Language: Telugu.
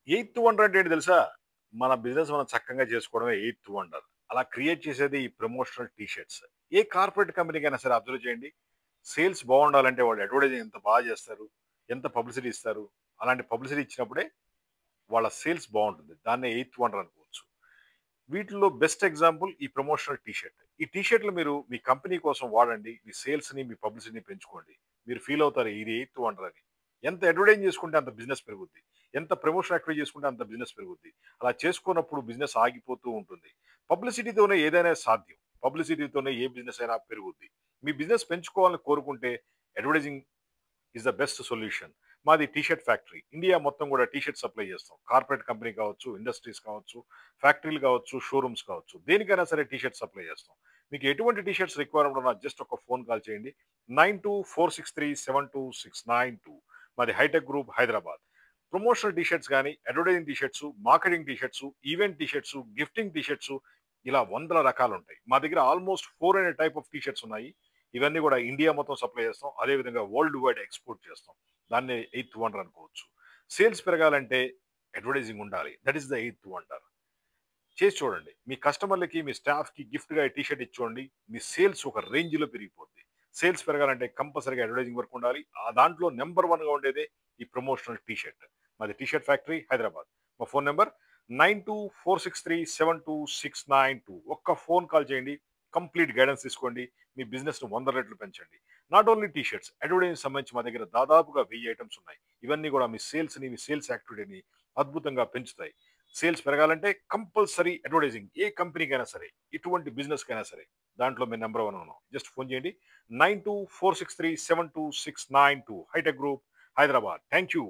ఎయిత్ వండర్ అంటే ఏంటి తెలుసా? మన బిజినెస్ మనం చక్కగా చేసుకోవడమే ఎయిత్ వండర్. అలా క్రియేట్ చేసేది ఈ ప్రమోషనల్ టీ షర్ట్స్. ఏ కార్పొరేట్ కంపెనీకైనా సరే అబ్జర్వ్ చేయండి. సేల్స్ బాగుండాలంటే వాళ్ళు అడ్వర్టైజింగ్ ఎంత బాగా చేస్తారు, ఎంత పబ్లిసిటీ ఇస్తారు. అలాంటి పబ్లిసిటీ ఇచ్చినప్పుడే వాళ్ళ సేల్స్ బాగుంటుంది. దాన్నే ఎయిత్ వండర్ అనుకోవచ్చు. వీటిల్లో బెస్ట్ ఎగ్జాంపుల్ ఈ ప్రమోషనల్ టీ షర్ట్. ఈ టీ షర్ట్‌లు మీరు మీ కంపెనీ కోసం వాడండి. మీ సేల్స్‌ని, మీ పబ్లిసిటీని పెంచుకోండి. మీరు ఫీల్ అవుతారు ఇది ఎయిత్ వండర్ అని. ఎంత అడ్వర్టైజ్ చేసుకుంటే అంత బిజినెస్ పెరుగుద్ది. ఎంత ప్రమోషన్ యాక్టివేట్ చేసుకుంటే అంత బిజినెస్ పెరుగుద్ది. అలా చేసుకోనప్పుడు బిజినెస్ ఆగిపోతూ ఉంటుంది. పబ్లిసిటీతోనే ఏదైనా సాధ్యం. పబ్లిసిటీతోనే ఏ బిజినెస్ అయినా పెరుగుద్ది. మీ బిజినెస్ పెంచుకోవాలని కోరుకుంటే advertising is the best solution. మాది టీ షర్ట్ ఫ్యాక్టరీ. ఇండియా మొత్తం కూడా టీ షర్ట్ సప్లై చేస్తాం. కార్పొరేట్ కంపెనీ కావచ్చు, ఇండస్ట్రీస్ కావచ్చు, ఫ్యాక్టరీలు కావచ్చు, షోరూమ్స్ కావచ్చు. దేనికైనా సరే టీ షర్ట్ సప్లై చేస్తాం. మీకు ఎటువంటి టీ షర్ట్స్ రిక్వైర్మెంట్ ఉన్నా జస్ట్ ఒక ఫోన్ కాల్ చేయండి. 9246372692. మాది hi tech group Hyderabad. Promotional T shirts గానీ, advertising T shirts, marketing T shirts, event T shirts, gifting T shirts ఇలా వందల రకాలుంటాయి. మా దగ్గర almost 400 type of T shirts ఉన్నాయి. ఇవన్నీ కూడా ఇండియా మొత్తం సప్లై చేస్తాం. అదే విధంగా వరల్డ్ వైడ్ ఎక్స్‌పోర్ట్ చేస్తాం. దాన్నే ఎయిత్ వండర్ అనుకోవచ్చు. సేల్స్ పెరగాలంటే అడ్వర్టైజింగ్ ఉండాలి. That is the eighth wonder. చేసి చూడండి. మీ కస్టమర్‌లకి, మీ స్టాఫ్‌కి గిఫ్ట్‌గా ఈ టీ షర్ట్ ఇచ్చి చూడండి. మీ సేల్స్ ఒక రేంజ్‌లో పెరిగిపోద్ది. సేల్స్ పెరగాలంటే కంపల్సరీగా అడ్వర్టైజింగ్ వర్క్ ఉండాలి. దాంట్లో నంబర్ 1గా ఉండేదే ఈ ప్రమోషనల్ టీ షర్ట్. మాది టీ షర్ట్ ఫ్యాక్టరీ హైదరాబాద్. మా ఫోన్ నంబర్ 9246372692. ఒక్క ఫోన్ కాల్ చేయండి. కంప్లీట్ గైడెన్స్ తీసుకోండి. మీ బిజినెస్‌ను 100 రెట్లు పెంచండి. Not only T shirts, advertising సంబంధించి మా దగ్గర దాదాపుగా 1000 ఐటెమ్స్ ఉన్నాయి. ఇవన్నీ కూడా మీ సేల్స్‌ని, మీ సేల్స్ యాక్టివిటీని అద్భుతంగా పెంచుతాయి. సేల్స్ పెరగాలంటే కంపల్సరీ అడ్వర్టైజింగ్. ఏ కంపెనీకైనా సరే, ఎటువంటి బిజినెస్‌కైనా సరే, దాంట్లో మేము నంబర్ 1 ఉన్నాం. జస్ట్ ఫోన్ చేయండి. 9246372692 Hitech group Hyderabad. Thank you.